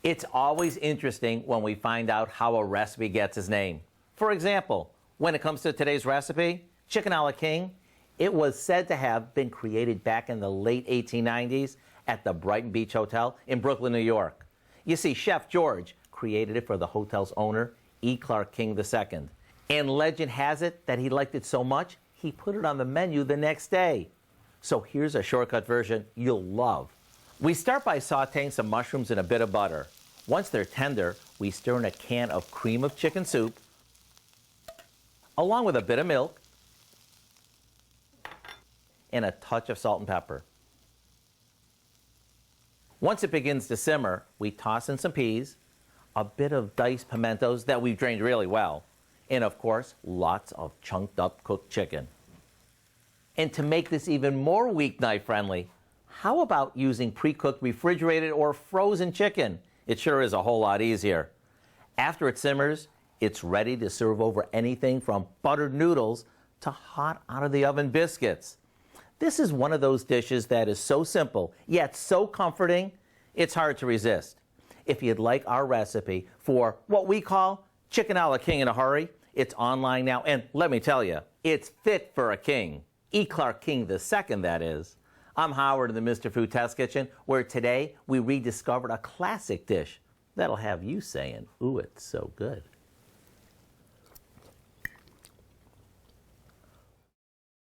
It's always interesting when we find out how a recipe gets its name. For example, when it comes to today's recipe, chicken a la king, it was said to have been created back in the late 1890s at the Brighton Beach Hotel in Brooklyn, New York. You see, Chef George created it for the hotel's owner, E. Clark King II. And legend has it that he liked it so much, he put it on the menu the next day. So here's a shortcut version you'll love. We start by sauteing some mushrooms in a bit of butter. Once they're tender, we stir in a can of cream of chicken soup, along with a bit of milk, and a touch of salt and pepper. Once it begins to simmer, we toss in some peas, a bit of diced pimentos that we've drained really well, and of course, lots of chunked up cooked chicken. And to make this even more weeknight friendly, how about using pre-cooked refrigerated or frozen chicken? It sure is a whole lot easier. After it simmers, it's ready to serve over anything from buttered noodles to hot out of the oven biscuits. This is one of those dishes that is so simple, yet so comforting, it's hard to resist. If you'd like our recipe for what we call chicken a la king in a hurry, it's online now, and let me tell you, it's fit for a king. E. Clark King II, that is. I'm Howard in the Mr. Food Test Kitchen, where today we rediscovered a classic dish that'll have you saying, ooh, it's so good.